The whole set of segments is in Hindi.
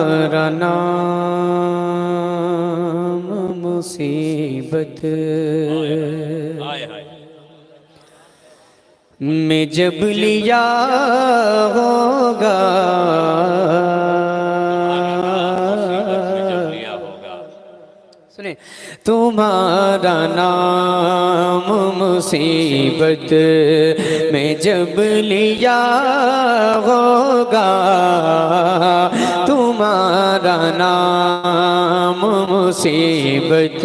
तुम्हारा नाम मुसीबत में जब लिया होगा, सुने, तुम्हारा नाम मुसीबत में जब लिया होगा, तुम्हारा नाम मुसीबत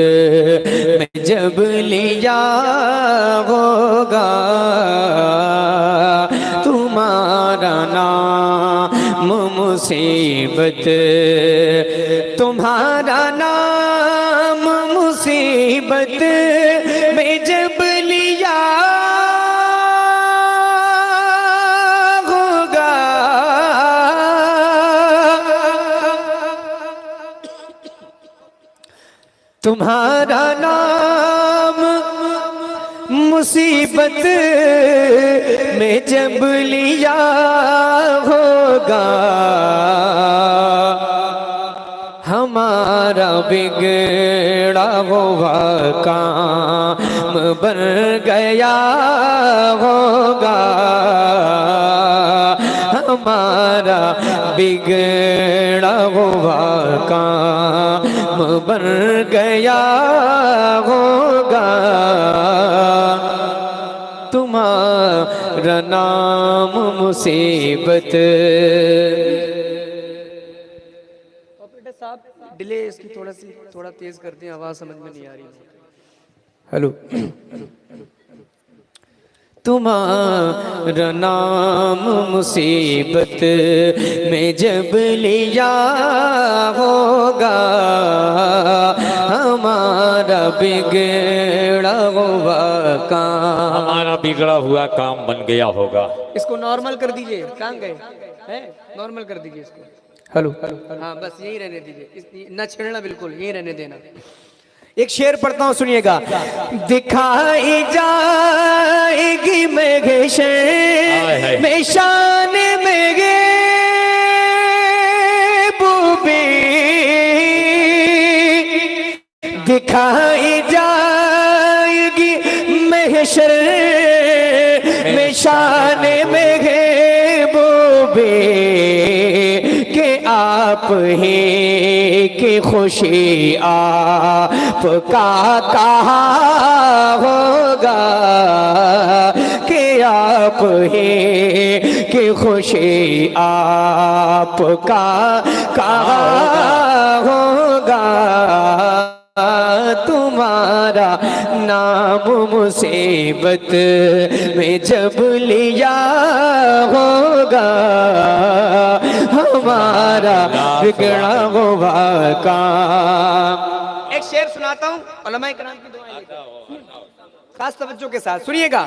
में जब लिया होगा, तुम्हारा नाम मुसीबत, तुम्हारा नाम मुसीबत में जब लिया होगा, तुम्हारा नाम मुसीबत में जब लिया होगा, हमारा बिगड़ा हुआ काम बन गया होगा, हमारा बिगड़ा हुआ काम बन गया होगा, तुम्हारा नाम मुसीबत। साहब डिले इसकी थोड़ा तेज करते हैं, आवाज समझ में नहीं आ रही। हेलो, तुम्हारा नाम मुसीबत में जब लिया होगा, हमारा बिगड़ा हुआ काम, हमारा बिगड़ा हुआ काम बन गया होगा। इसको नॉर्मल कर दीजिए, कहाँ गए हैं, नॉर्मल कर दीजिए इसको। हेलो, हाँ बस यही रहने दीजिए, न छेड़ना, बिल्कुल यही रहने देना। एक शेर पढ़ता हूँ, सुनिएगा। दिखाई जाएगी महशर में शान मेरे बूबी, दिखाई जाएगी महशर में शान मेरे बूबी, आप ही की खुशी आपका कहा होगा, कि आप ही की खुशी आपका कहा होगा, तुम्हारा नाम मुसीबत में जब लिया होगा, हमारा बिगड़ा हुआ काम। एक शेर सुनाता हूँ, उलमाए किराम की दुआएं लेकर, खास तवज्जो के साथ सुनिएगा।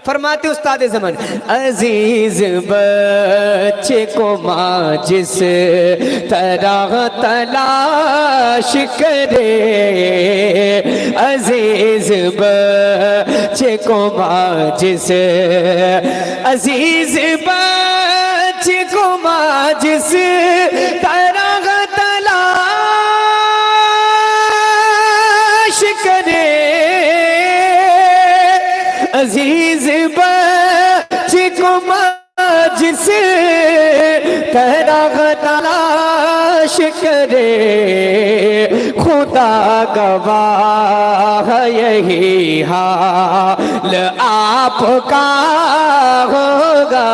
फरमाते उस्ताद ज़मान, अजीज बच्चे को माँ जिस तरह तलाश करे, अजीज बच्चे को माँ जिस, अजीज बच्चे को माँ जिस तरह तलाश करे, अजीज बच्चे को माँ जिस तरह तलाश करे, खुदा गवाह यही हाल आपका होगा,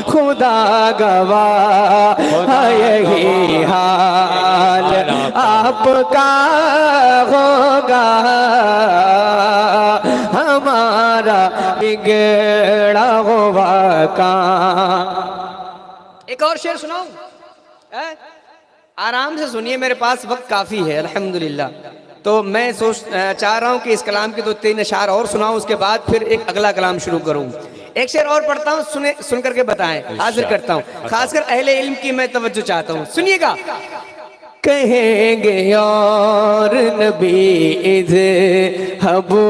खुदा गवाह यही हाल आपका होगा, हमारा बिगड़ा हुआ काम। एक और शेर सुनाऊं, आराम से सुनिए, मेरे पास वक्त काफी है अल्हम्दुलिल्लाह। तो मैं चाह रहा हूं कि इस कलाम के 2-3 अशार और सुनाऊं, उसके बाद फिर एक अगला कलाम शुरू करूं। एक शेर और पढ़ता हूं, सुन करके बताएं, हाजिर करता हूं, खासकर अहले इल्म की मैं तवज्जो चाहता हूं, सुनिएगा। कहेंगे और नबी इज़ हबू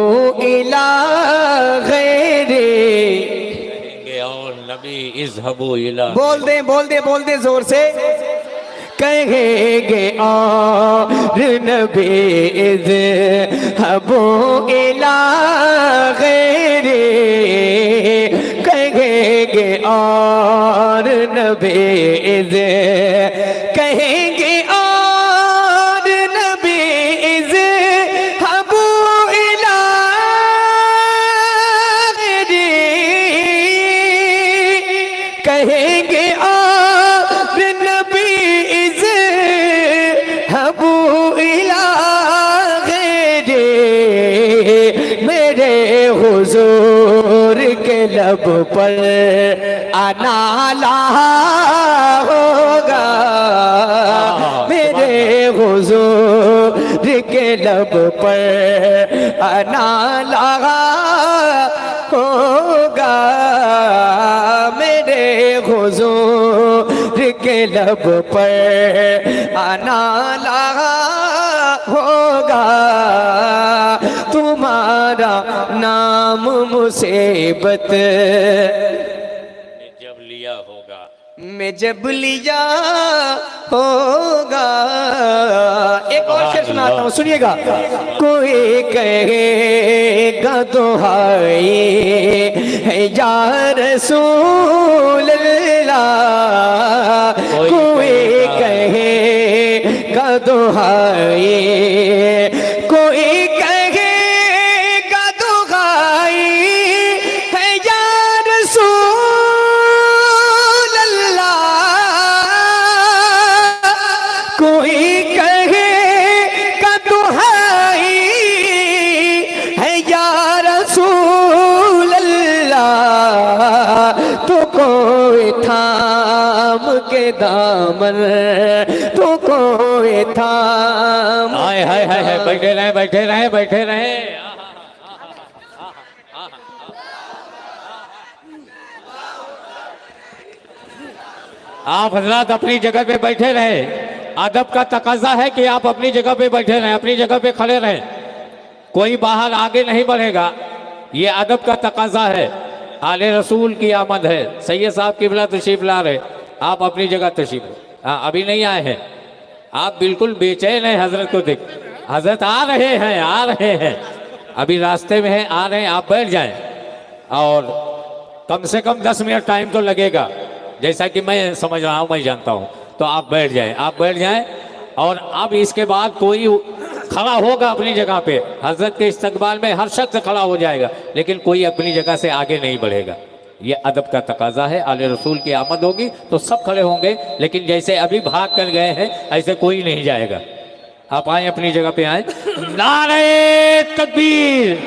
इला गैरे, और नबी इज़ हबू इला, बोल दे जोर से, कहेंगे और नबी इज़हबू इला गैरे, कहेंगे और नबी कहेंगे और नबी इज़हबू इला गैरे, कहेंगे और नबी इज़हबू इला गैरे, मेरे हुजूर के लब पर आना ला होगा, मेरे हुजूर के लब पर आना लगा होगा, मेरे हुजूर के लब पर आना लगा होगा, तुम्हारा नाम मुसीबत जब लिया होगा, मैं जब लिया होगा। एक और शेर सुनाता हूँ, सुनिएगा। कोई कहेगा दुहाई है या रसूल अल्लाह, कोई कहेगा दुहाई, कोई कहेगा दुहाई है या रसूल अल्लाह, कोई कहेगा दुहाई है या रसूल अल्लाह, तो कोई थाम के दामन, तो कोई थाम। हाय हाय हाय हाय, बैठे रहे बैठे रहे बैठे रहे। आप हजरात अपनी जगह पे बैठे रहे। अदब का तकाजा है कि आप अपनी जगह पे बैठे रहें, अपनी जगह पे खड़े रहें, कोई बाहर आगे नहीं बढ़ेगा, ये अदब का तकाजा है। आले रसूल की आमद है। सैयद साहब किबला तशरीफ ला रहे, आप अपनी जगह तशरीफ। हाँ, अभी नहीं आए हैं, आप बिल्कुल बेचैन हैं हजरत को देख। हजरत आ रहे हैं, आ रहे हैं, अभी रास्ते में हैं, आ रहे हैं। आप बैठ जाएं और कम से कम 10 मिनट टाइम तो लगेगा, जैसा कि मैं समझ रहा हूँ, मैं जानता हूँ। तो आप बैठ जाएं, आप बैठ जाएं। और अब इसके बाद कोई खड़ा होगा अपनी जगह पे, हजरत के इस्तकबाल में हर शख्स खड़ा हो जाएगा, लेकिन कोई अपनी जगह से आगे नहीं बढ़ेगा। ये अदब का तकाजा है। आले रसूल की आमद होगी तो सब खड़े होंगे, लेकिन जैसे अभी भाग कर गए हैं ऐसे कोई नहीं जाएगा। आप आए, अपनी जगह पे आए। नारे तकबीर,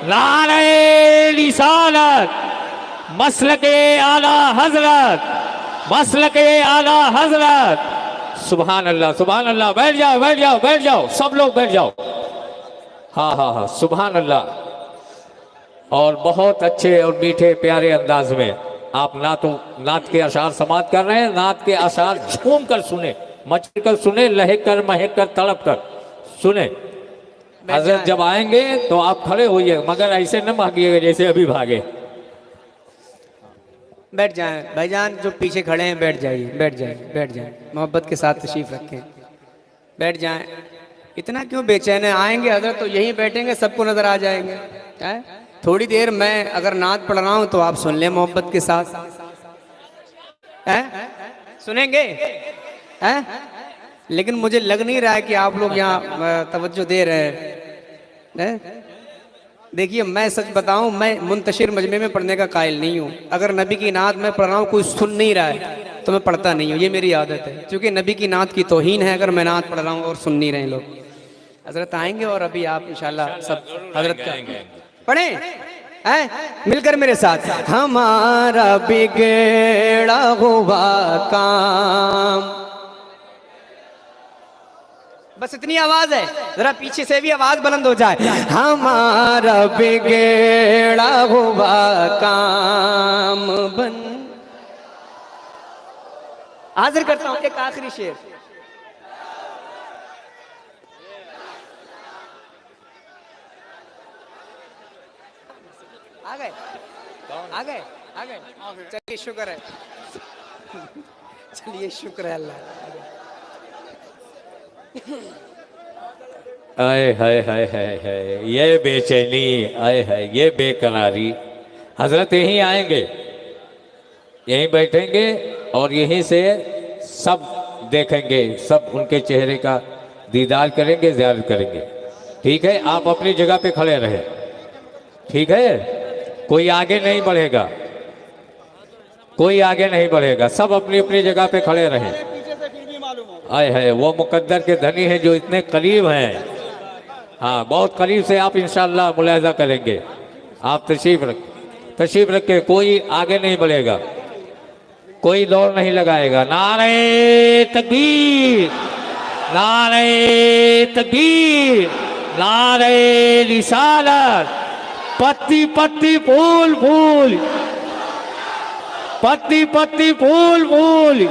नारे रिसालत, मसलके आला हजरत, मसलके आला हजरत। सुभान अल्लाह, सुभान अल्लाह। बैठ जाओ, बैठ जाओ, बैठ जाओ, सब लोग बैठ जाओ। हाँ हाँ हाँ, सुभान अल्लाह। और बहुत अच्छे और मीठे प्यारे अंदाज में आप नात के अशार समात कर रहे हैं। नात के अशार झूम कर सुने, मचल कर सुने, लहक कर, महक कर, तड़प कर सुने। हजरत जब आएंगे तो आप खड़े होइए, मगर ऐसे न भागिएगा जैसे अभी भागे। बैठ जाएं भाईजान, जो पीछे खड़े हैं बैठ जाइए, बैठ जाएं, बैठ जाएं, मोहब्बत के साथ तशरीफ रखें, बैठ जाएं। इतना क्यों बेचैन है? आएंगे हजरत तो यहीं बैठेंगे, सबको नजर आ जाएंगे। है? थोड़ी देर मैं अगर नात पढ़ रहा हूं तो आप सुन लें मोहब्बत के साथ। है? सुनेंगे? है? लेकिन मुझे लग नहीं रहा है कि आप लोग यहाँ तवज्जो दे रहे हैं। देखिए, मैं सच बताऊं, मैं मुंतशिर मजमे में पढ़ने का कायल नहीं हूँ। अगर नबी की नात मैं पढ़ रहा हूँ, कोई सुन नहीं रहा है तो मैं पढ़ता नहीं हूँ, ये मेरी आदत है। क्योंकि नबी की नात की तौहीन है अगर मैं नात पढ़ रहा हूँ और सुन नहीं रहे लोग। हजरत आएंगे और अभी आप इंशाल्लाह सब हजरत का पढ़ें, हैं? मिलकर मेरे साथ। हमारा बिगड़ा हुआ काम, बस इतनी आवाज है, जरा पीछे से भी आवाज बुलंद हो जाए। हमारा बिगड़ा हुआ काम बन। हाजिर करता हूं एक आखिरी शेर। आ गए, आ गए, आ गए। चलिए शुक्र है, चलिए शुक्र है अल्लाह। आए हाय हाय हाय हाय, ये बेचैनी, आए हाय ये बेकरारी। हजरत यहीं आएंगे, यहीं बैठेंगे और यहीं से सब देखेंगे, सब उनके चेहरे का दीदार करेंगे, ज़ियारत करेंगे। ठीक है, आप अपनी जगह पे खड़े रहे। ठीक है, कोई आगे नहीं बढ़ेगा, कोई आगे नहीं बढ़ेगा, सब अपनी अपनी जगह पे खड़े रहें। आए है वो मुकद्दर के धनी हैं जो इतने करीब हैं। हाँ, बहुत करीब से आप इंशाअल्लाह मुलाहिजा करेंगे। आप तशरीफ रख के, कोई आगे नहीं बढ़ेगा, कोई दौड़ नहीं लगाएगा। नारे तकबीर, नारे तकबीर, नारे रिसालत। पत्ती पत्ती फूल फूल, पत्ती पत्ती फूल फूल।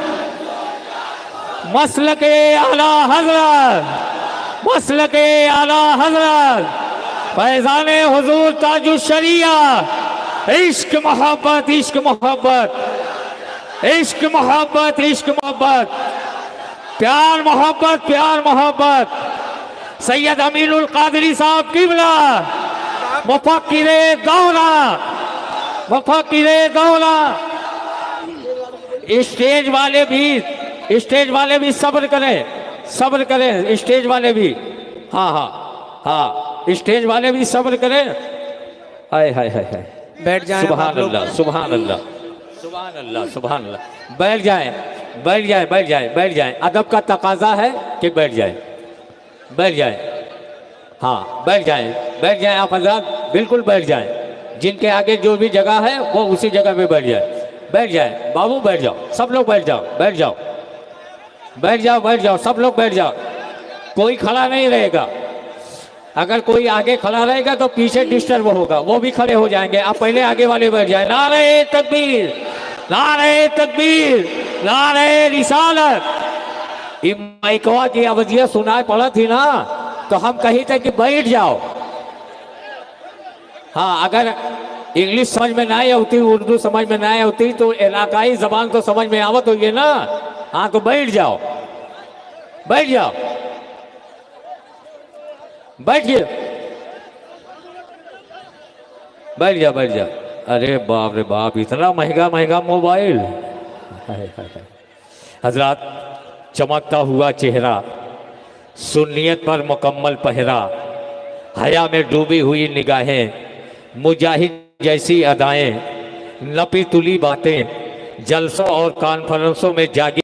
मसलके आला हजरत, मसलके आला हजरत, फैजाने हुजूर ताजुश शरिया। इश्क मोहब्बत, इश्क मोहब्बत, इश्क मोहब्बत, इश्क मोहब्बत, प्यार मोहब्बत, प्यार मोहब्बत। सैयद अमीनुल कादरी साहब किबला, मुफक्किरे दौला, मुफक्किरे दौला। स्टेज वाले भी सब्र करें, सब्र करें, स्टेज वाले भी। हाँ हाँ हाँ, स्टेज वाले भी सब्र करें। हाय हाय हाय हाय, बैठ जाएं। सुभान अल्लाह, सुभान अल्लाह, सुभान अल्लाह, सुभान अल्लाह। बैठ जाएं, बैठ जाएं, बैठ जाएं, बैठ जाएं। अदब का तकाजा है कि बैठ जाएं, बैठ जाएं। हाँ, बैठ जाएं, बैठ जाएं आप हज़रात, बिल्कुल बैठ जाएं। जिनके आगे जो भी जगह है वो उसी जगह पे बैठ जाए, बैठ जाए। बाबू बैठ जाओ, सब लोग बैठ जाओ, बैठ जाओ, बैठ जाओ, बैठ जाओ, सब लोग बैठ जाओ। कोई खड़ा नहीं रहेगा, अगर कोई आगे खड़ा रहेगा तो पीछे डिस्टर्ब होगा, वो भी खड़े हो जाएंगे। आप पहले आगे वाले बैठ जाए। नारे तकबीर, नारे तकबीर, नारे रिसालत। माइकवा की आवाज़ सुनाई पड़ा थी ना, तो हम कही थे कि बैठ जाओ। हाँ, अगर इंग्लिश समझ में ना आती, उर्दू समझ में ना आती, तो इलाकाई जबान तो समझ में आवत होगी ना। हाँ, तो बैठ जाओ, बैठ जाओ, बैठिए, बैठ जाओ, बैठ जाओ। अरे बाप रे बाप, इतना महंगा महंगा मोबाइल। हजरत, चमकता हुआ चेहरा, सुन्नियत पर मुकम्मल पहरा, हया में डूबी हुई निगाहें, मुजाहिद जैसी अदाएं, नपी तुली बातें, जलसों और कॉन्फ्रेंसों में जागी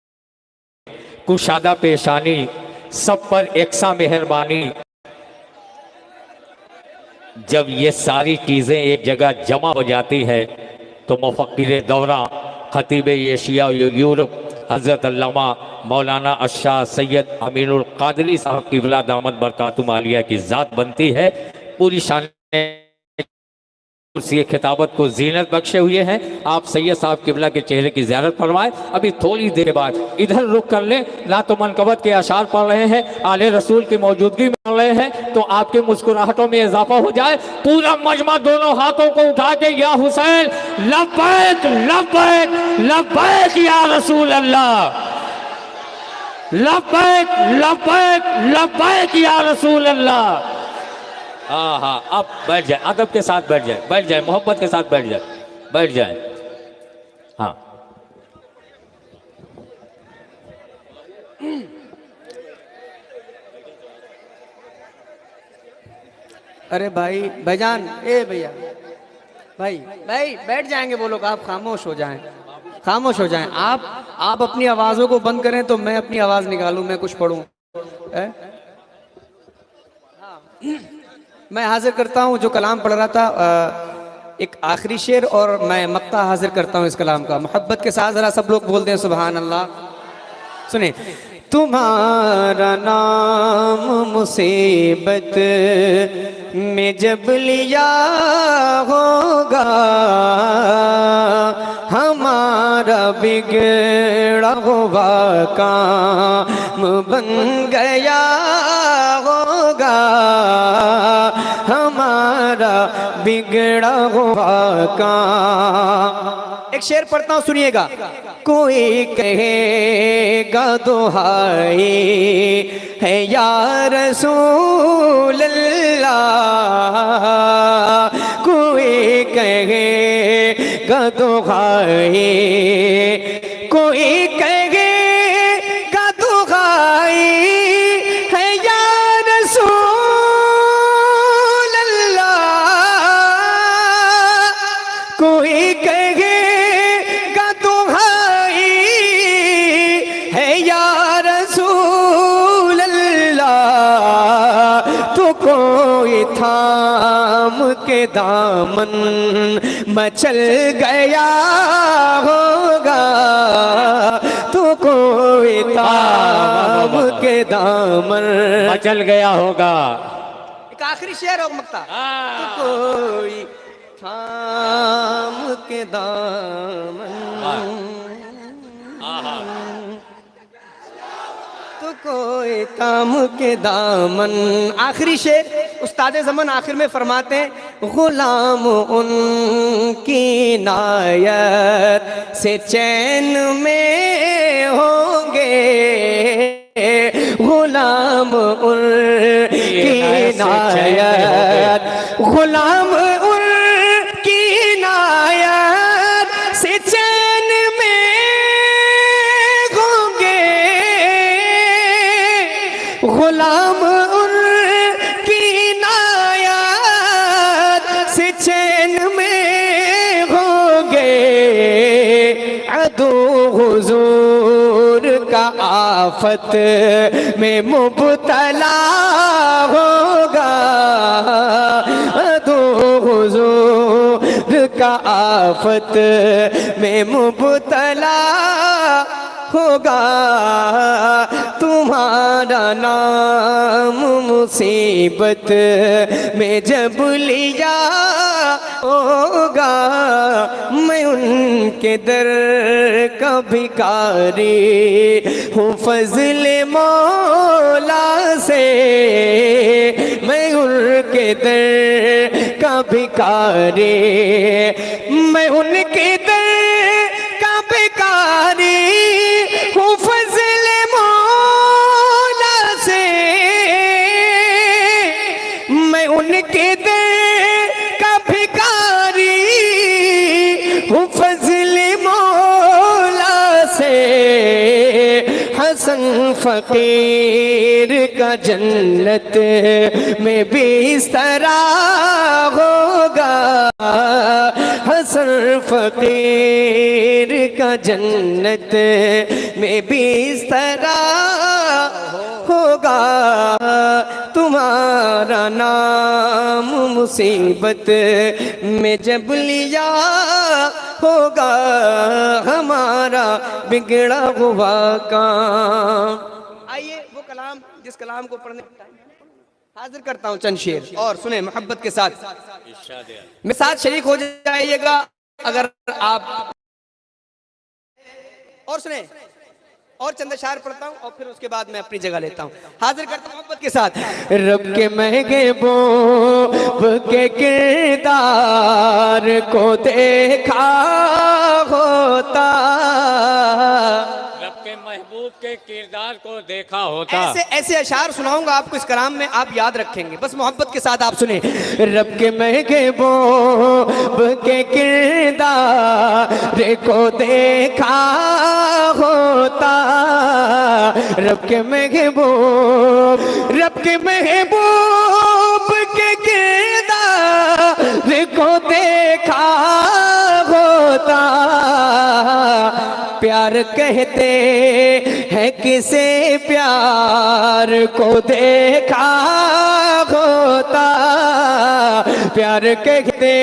कुशादा पेशानी, सब पर एकसा मेहरबानी। जब ये सारी चीज़ें एक जगह जमा हो जाती है तो मुफक्किर दौरा, खतीब एशिया यूरोप, हज़रत अल्लामा मौलाना अशाह सैयद अमीनुल कादरी साहब की विला दामद बरकातुहू आलिया की ज़ात बनती है। पूरी शान ये खिताबत को जीनत बख्शे हुए हैं। आप सैयद साहब किबला के चेहरे की ज़ियारत फरमाएं। अभी थोड़ी देर बाद इधर रुक कर ले, ना तो मनकबत के अशार पढ़ रहे हैं, आले रसूल की मौजूदगी में पढ़ रहे हैं, तो आपके मुस्कुराहटों में इजाफा हो जाए। पूरा मजमा दोनों हाथों को उठा के या हुसैन लब्बैक लब्बैक लब्बैक या रसूल अल्लाह, लब्बैक लब्बैक लब्बैक या रसूल अल्लाह। हाँ हाँ, अब बैठ जाए, अदब के साथ बैठ जाए, बैठ जाए, मोहब्बत के साथ बैठ जाए, बैठ जाए। हाँ, अरे भाई भाईजान, ए भैया, भाई भाई बैठ जाएंगे वो लोग, आप खामोश हो जाएं, खामोश हो जाएं। आप अपनी आवाज़ों को बंद करें तो मैं अपनी आवाज़ निकालूं, मैं कुछ पढ़ूं। मैं हाजिर करता हूँ जो कलाम पढ़ रहा था, एक आखिरी शेर, और मैं मक्ता हाजिर करता हूँ इस कलाम का। मोहब्बत के साथ ज़रा सब लोग बोलते हैं सुभान अल्लाह। सुने। तुम्हारा नाम मुसीबत में जब लिया होगा, हमारा बिगड़ा हुआ काम बन गया होगा, हमारा बिगड़ा हुआ काम। एक शेर पढ़ता हूँ, सुनिएगा। कोई कहेगा दुहाई है या रसूल अल्लाह, कोई कहेगा दुहाई, कोई कहेगा दुहाई है या रसूल अल्लाह, कोई कहेगा दुहाई है या रसूल अल्लाह, तो कोई थाम के दामन मचल गया होगा, तो कोई थाम के दामन मचल गया होगा। एक आखिरी शेर हो मक्ता। तो कोई थाम के दामन, तो कोई थाम के दामन। आखिरी शेर उस्ताद ज़मान आखिर में फरमाते हैं, गुलाम उनकी नायत से चैन में होंगे, गुलाम उनकी नायत, गुलाम उनकी नायत से चैन में होंगे, गुलाम उनकी नायत से चैन में होंगे, अदू हुजूर का आफत में मुब्तला होगा, अदू हुजूर का आफत में मुब्तला होगा, तुम्हारा नाम मुसीबत में जब लिया होगा, मैं उनके दर का भिखारी हूँ फजल मौला से, मैं उनके दर का भिखारी, मैं उनके दर का भिखारी हूँ फजल मौला से, मैं उनके दर का भिखारी हूँ फजल मौला से, हसन फकीर का जन्नत में बिस्तरा होगा, हसन फकीर का जन्नत में बिस्तरा होगा, तुम्हारा नाम मुसीबत में जब लिया होगा, हमारा बिगड़ा हुआ काम। आइए वो कलाम जिस कलाम को पढ़ने हाजिर करता हूँ, चंद शेर और सुने मोहब्बत के साथ, मेरे साथ शरीक हो जाइएगा अगर आप, और सुने और चंद अशार पढ़ता हूँ और फिर उसके बाद मैं अपनी जगह लेता हूँ। हाजिर करता हूँ मोहब्बत के साथ। रब के महबूब के किरदार को देखा होता, रब के महबूब के किरदार को देखा होता। ऐसे ऐसे अशार सुनाऊंगा आपको इस कलाम में, आप याद रखेंगे, बस मोहब्बत के साथ आप सुने। रब के महबूब के किरदार को देखा होता, रब के महबूब, रब के महबूब के किरदार को देखा होता, प्यार कहते हैं किसे प्यार को देखा होता, प्यार कहते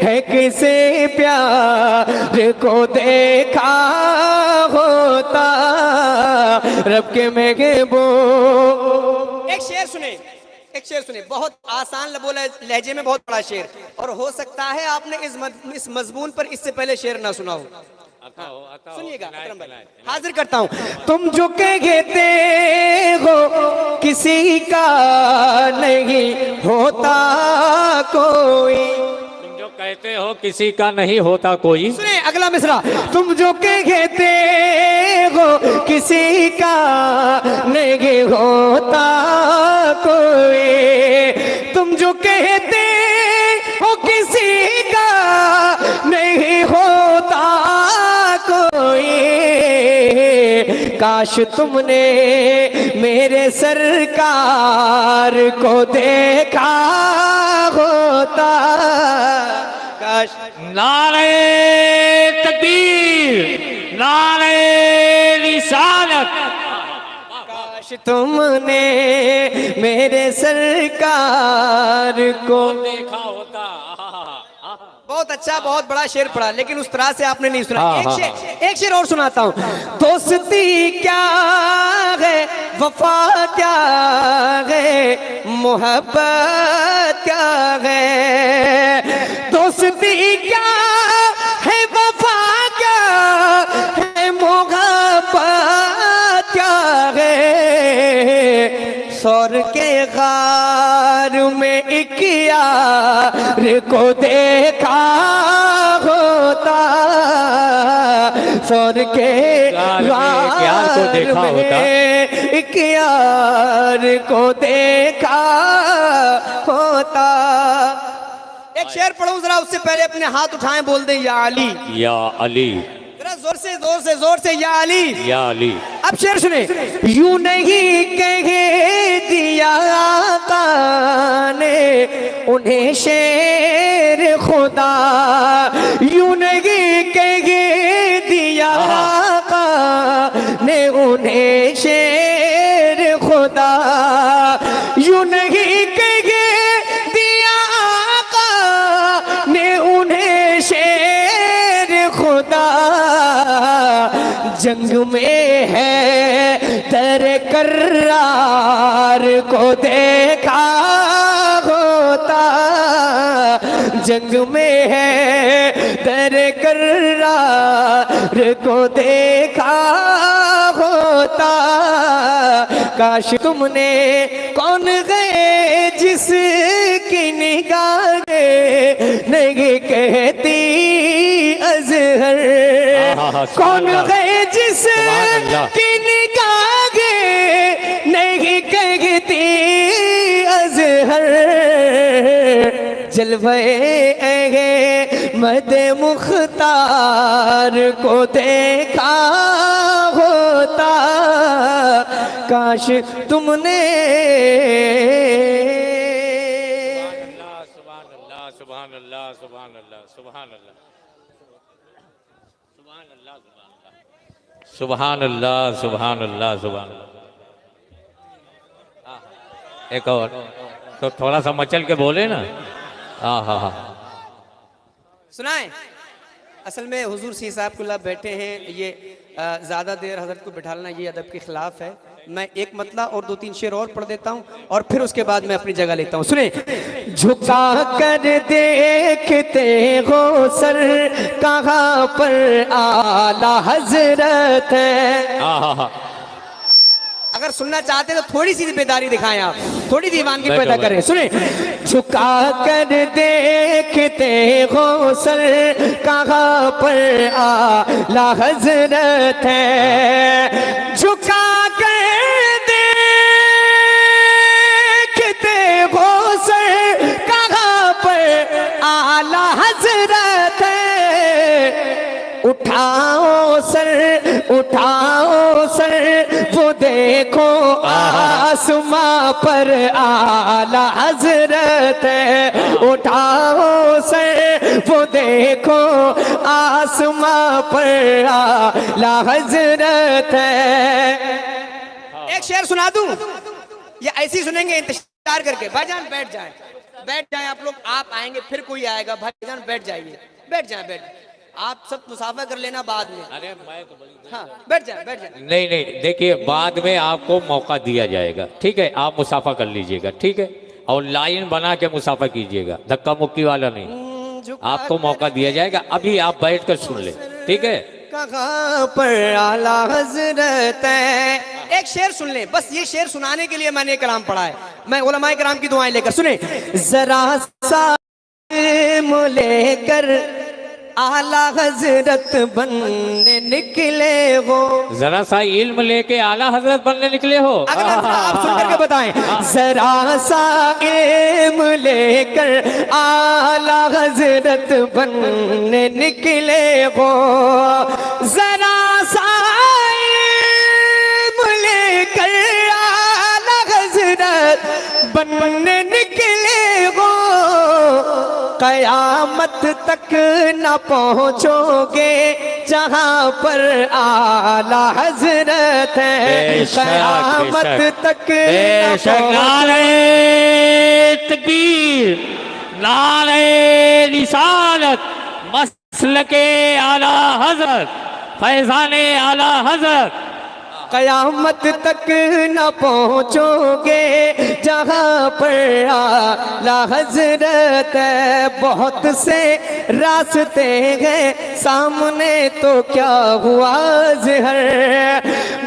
हैं किसे प्यार को देखा होता, रब के महबूब। एक शेर सुने, एक शेर सुने, बहुत आसान लहजे में बहुत बड़ा शेर, और हो सकता है आपने इस मजमून पर इससे पहले शेर ना सुना हो। सुनिएगा, हाजिर करता हूँ। तुम जो कहते हो किसी का नहीं होता कोई, तुम जो कहते कहते हो किसी का नहीं होता कोई। सुने अगला मिसरा, तुम जो कहते हो किसी का नहीं होता कोई, तुम जो कहते हो किसी का नहीं होता कोई, काश तुमने मेरे सरकार को देखा होता, काश। नारे तकबीर, नारे रिसालत। काश तुमने मेरे सरकार को देखा होता। बहुत अच्छा, बहुत बड़ा शेर पढ़ा, लेकिन उस तरह से आपने नहीं सुना। हाँ, एक शेर और सुनाता हूँ। दोस्ती क्या है, वफा क्या है, मोहब्बत क्या है, दोस्ती क्या है, वफा क्या है, मोहब्बत क्या है, सौर के गार में एक यार को देखा होता, सौर के गार को देखा होता, एक यार को देखा होता। एक शेर पढ़ूं जरा, उससे पहले अपने हाथ उठाएं, बोल दें या अली, या अली। जरा जोर से जोर से जोर से, या अली, या अली। अब शेर सुने। यूं नहीं कह दिया आका ने उन्हें शेर खुदा, यूं नहीं कह दिया आका ने उन्हें शेर खुदा, यूं नहीं कह दिया आका ने उन्हें शेर खुदा, जंग में है दर कर्रार को देखा होता, जंग में है दर कर्रार को देखा होता, काश तुमने कौन गए जिसकी निगाहें नहीं कहती अजहर, कौन गए जिसकी निगाहें नहीं कहती अजहर, जलवे मद मुख्तार को देखा होता, काश तुमने। सुभान अल्लाह, सुभान अल्लाह, सुभान अल्लाह, सुभान अल्लाह, सुभान अल्लाह, सुभान अल्लाह, सुभान अल्लाह, सुभान अल्लाह। एक और तो थोड़ा सा मचल के बोले ना। हाँ हाँ हाँ, सुनाए। असल में हुजूर सी साहब कुल्ला बैठे हैं, ये ज़्यादा देर हजरत को बिठाना ये अदब के खिलाफ है। मैं एक मतला और दो तीन शेर और पढ़ देता हूँ और फिर उसके बाद मैं अपनी जगह लेता हूँ। सुने। झुका कर देखते हो सर, कहाँ पर आला हजरत है। हाँ हाँ हाँ, अगर सुनना चाहते तो थोड़ी सी बेदारी दिखाएं आप, थोड़ी दीवानगी पैदा करें। सुने। झुका कर देखते हो सर, कहाँ पर आला हजरत है। झुका कर देखते हो सर, कहाँ पर आला हजरत है। उठाओ सर, उठाओ सर, वो देखो आसमां पर आला हजरत है। उठाओ सर, वो देखो आसमां पर आला हजरत है। एक शेर सुना दूं, ये ऐसी सुनेंगे इंतजार करके। भाईजान बैठ जाएं, बैठ जाएं आप लोग, आप आएंगे फिर कोई आएगा। भाईजान बैठ जाइए, बैठ जाएं, बैठ जाएं। आप सब मुसाफा कर लेना बाद में। अरे मैं तो हाँ, बैठ जाए, बैठ जाए। नहीं नहीं, देखिए बाद में आपको मौका दिया जाएगा, ठीक है। आप मुसाफा कर लीजिएगा, ठीक है, और लाइन बना के मुसाफा कीजिएगा, धक्का मुक्की वाला नहीं। आपको मौका दिया जाएगा, अभी आप बैठ कर सुन ले, ठीक है। कहाँ पर आला हजरत है। एक शेर सुन ले, बस ये शेर सुनाने के लिए मैंने कलाम पढ़ा है। मैं उलमाए कराम की दुआएं लेकर। सुने। जरा सा इल्म लेकर आला हजरत बनने निकले हो। जरा सा इल्म लेके आला हजरत बनने निकले हो। अगला जरा आप सुन करके बताएं। जरा सा इल्म लेकर आला हजरत बनने निकले हो। जरा सा इल्म लेकर आला हजरत बनने निकले हो। कयामत तक न पहुँचोगे जहाँ पर आला हजरत है। कयामत तक न नारे तकबीर, नारे रिसालत, मसलके आला हजरत, फैजाने आला हजरत। कयामत तक न पहुँचोगे जहाँ पर आला हजरत है। बहुत से रास्ते हैं सामने तो क्या हुआ ज़हर।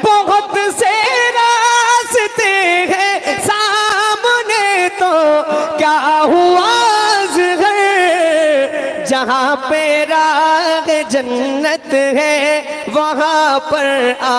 बहुत से रास्ते हैं सामने तो क्या हुआ ज़हर। जहाँ पे राह जन्नत है वहाँ पर आ